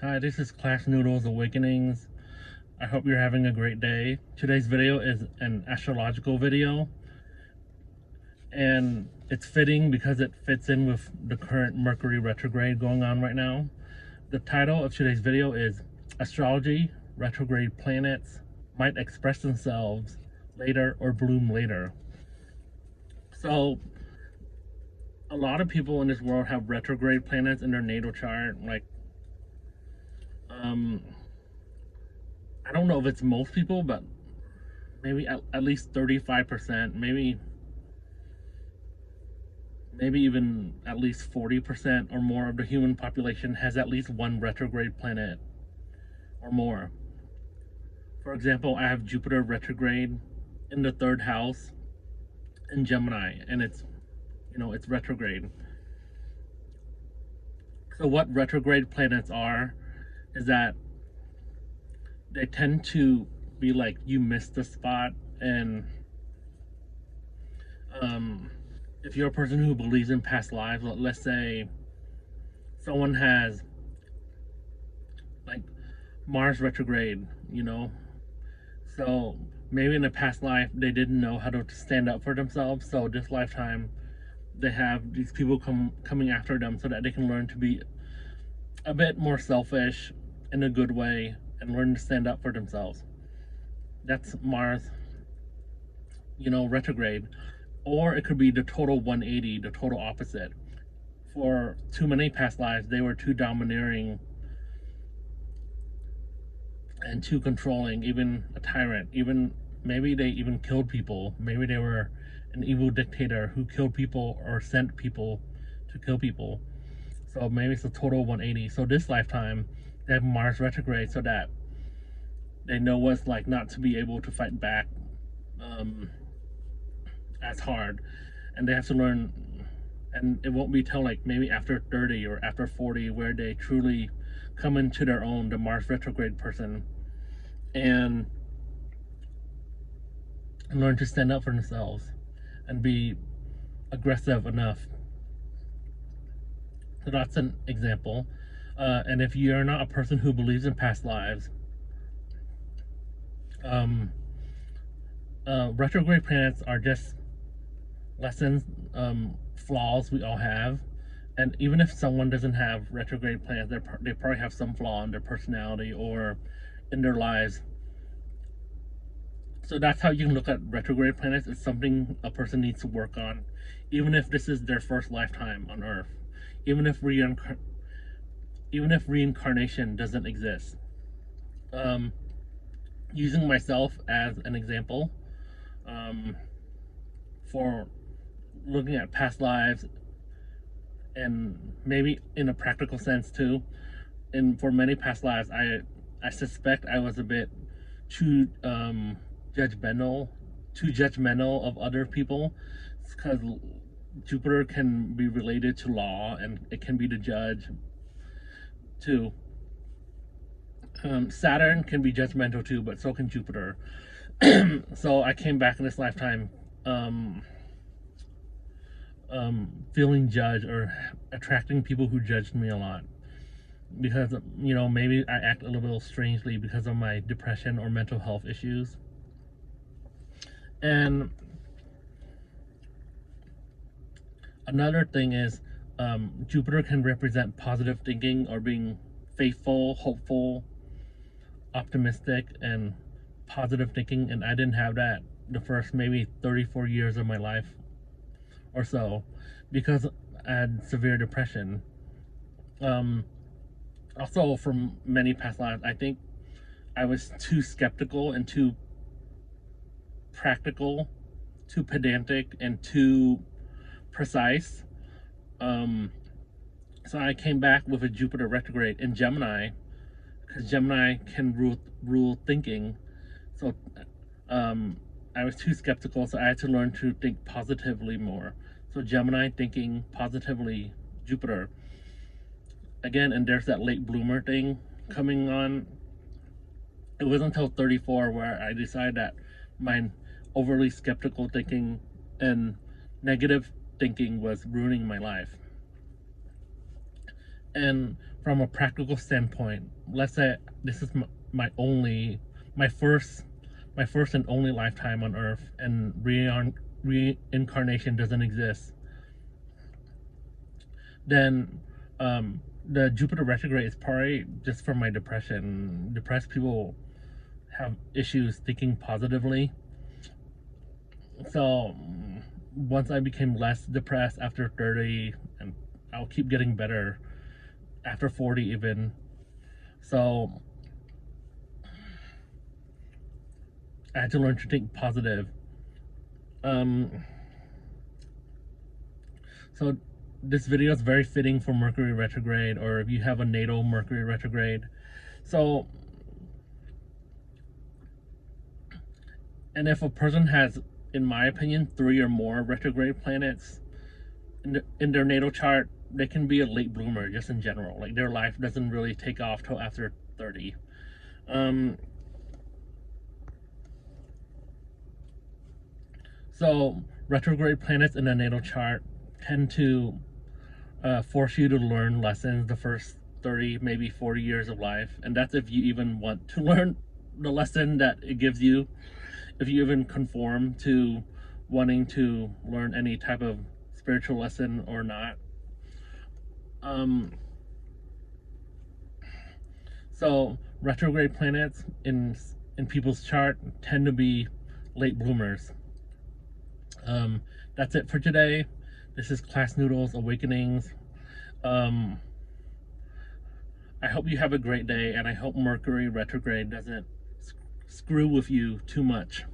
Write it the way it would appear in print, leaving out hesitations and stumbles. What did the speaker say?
Hi, this is Class Noodles Awakenings. I hope you're having a great day. Today's video is an astrological video, and it's fitting because it fits in with the current Mercury retrograde going on right now. The title of today's video is Astrology, Retrograde Planets Might Express Themselves Later or Bloom Later. So, a lot of people in this world have retrograde planets in their natal chart. Um, I don't know if it's most people, but maybe at least 35%, maybe even at least 40% or more of the human population has at least one retrograde planet or more. For example, I have Jupiter retrograde in the third house in Gemini, and it's retrograde. So what retrograde planets are is that they tend to be like you missed the spot, and if you're a person who believes in past lives, let's say someone has like Mars retrograde, so maybe in a past life they didn't know how to stand up for themselves. So this lifetime they have these people coming after them so that they can learn to be a bit more selfish in a good way and learn to stand up for themselves. That's Mars, retrograde. Or it could be the total 180, the total opposite. For too many past lives, they were too domineering and too controlling, even a tyrant. Even maybe they even killed people. Maybe they were an evil dictator who killed people or sent people to kill people. So maybe it's a total 180. So this lifetime, they have Mars retrograde so that they know what it's like not to be able to fight back as hard. And they have to learn, and it won't be till like maybe after 30 or after 40 where they truly come into their own, the Mars retrograde person, and learn to stand up for themselves and be aggressive enough. So that's an example. And if you're not a person who believes in past lives, retrograde planets are just lessons, flaws we all have. And even if someone doesn't have retrograde planets, they probably have some flaw in their personality or in their lives. So that's how you can look at retrograde planets. It's something a person needs to work on, even if this is their first lifetime on Earth, even if reincarnation doesn't exist. Using myself as an example, for looking at past lives, and maybe in a practical sense too. And for many past lives, I suspect I was a bit too judgmental, of other people, because Jupiter can be related to law, and it can be the judge too. Saturn can be judgmental too, but so can Jupiter. So I came back in this lifetime feeling judged or attracting people who judged me a lot, because maybe I act a little strangely because of my depression or mental health issues. And another thing is, Jupiter can represent positive thinking or being faithful, hopeful, optimistic, and positive thinking, and I didn't have that the first maybe 34 years of my life or so, because I had severe depression. Also, from many past lives, I think I was too skeptical and too practical, too pedantic, and too precise. So I came back with a Jupiter retrograde in Gemini, because Gemini can rule thinking. So I was too skeptical, so I had to learn to think positively more. So Gemini thinking positively, Jupiter. Again, and there's that late bloomer thing coming on. It wasn't until 34 where I decided that my overly skeptical thinking and negative thinking was ruining my life. And from a practical standpoint, let's say this is my only, my first, my first and only lifetime on Earth, and reincarnation doesn't exist. Then the Jupiter retrograde is probably just from my depression. Depressed people have issues thinking positively. So once I became less depressed after 30, and I'll keep getting better after 40 even. So I had to learn to think positive. So this video is very fitting for Mercury retrograde, or if you have a natal Mercury retrograde. So, and if a person has, in my opinion, 3 or more retrograde planets in their natal chart, they can be a late bloomer just in general. Like their life doesn't really take off till after 30. So retrograde planets in the natal chart tend to force you to learn lessons the first 30, maybe 40 years of life. And that's if you even want to learn the lesson that it gives you, if you even conform to wanting to learn any type of spiritual lesson or not. So retrograde planets in people's chart tend to be late bloomers. That's it for today. This is Class Noodles Awakenings. I hope you have a great day, and I hope Mercury retrograde doesn't screw with you too much.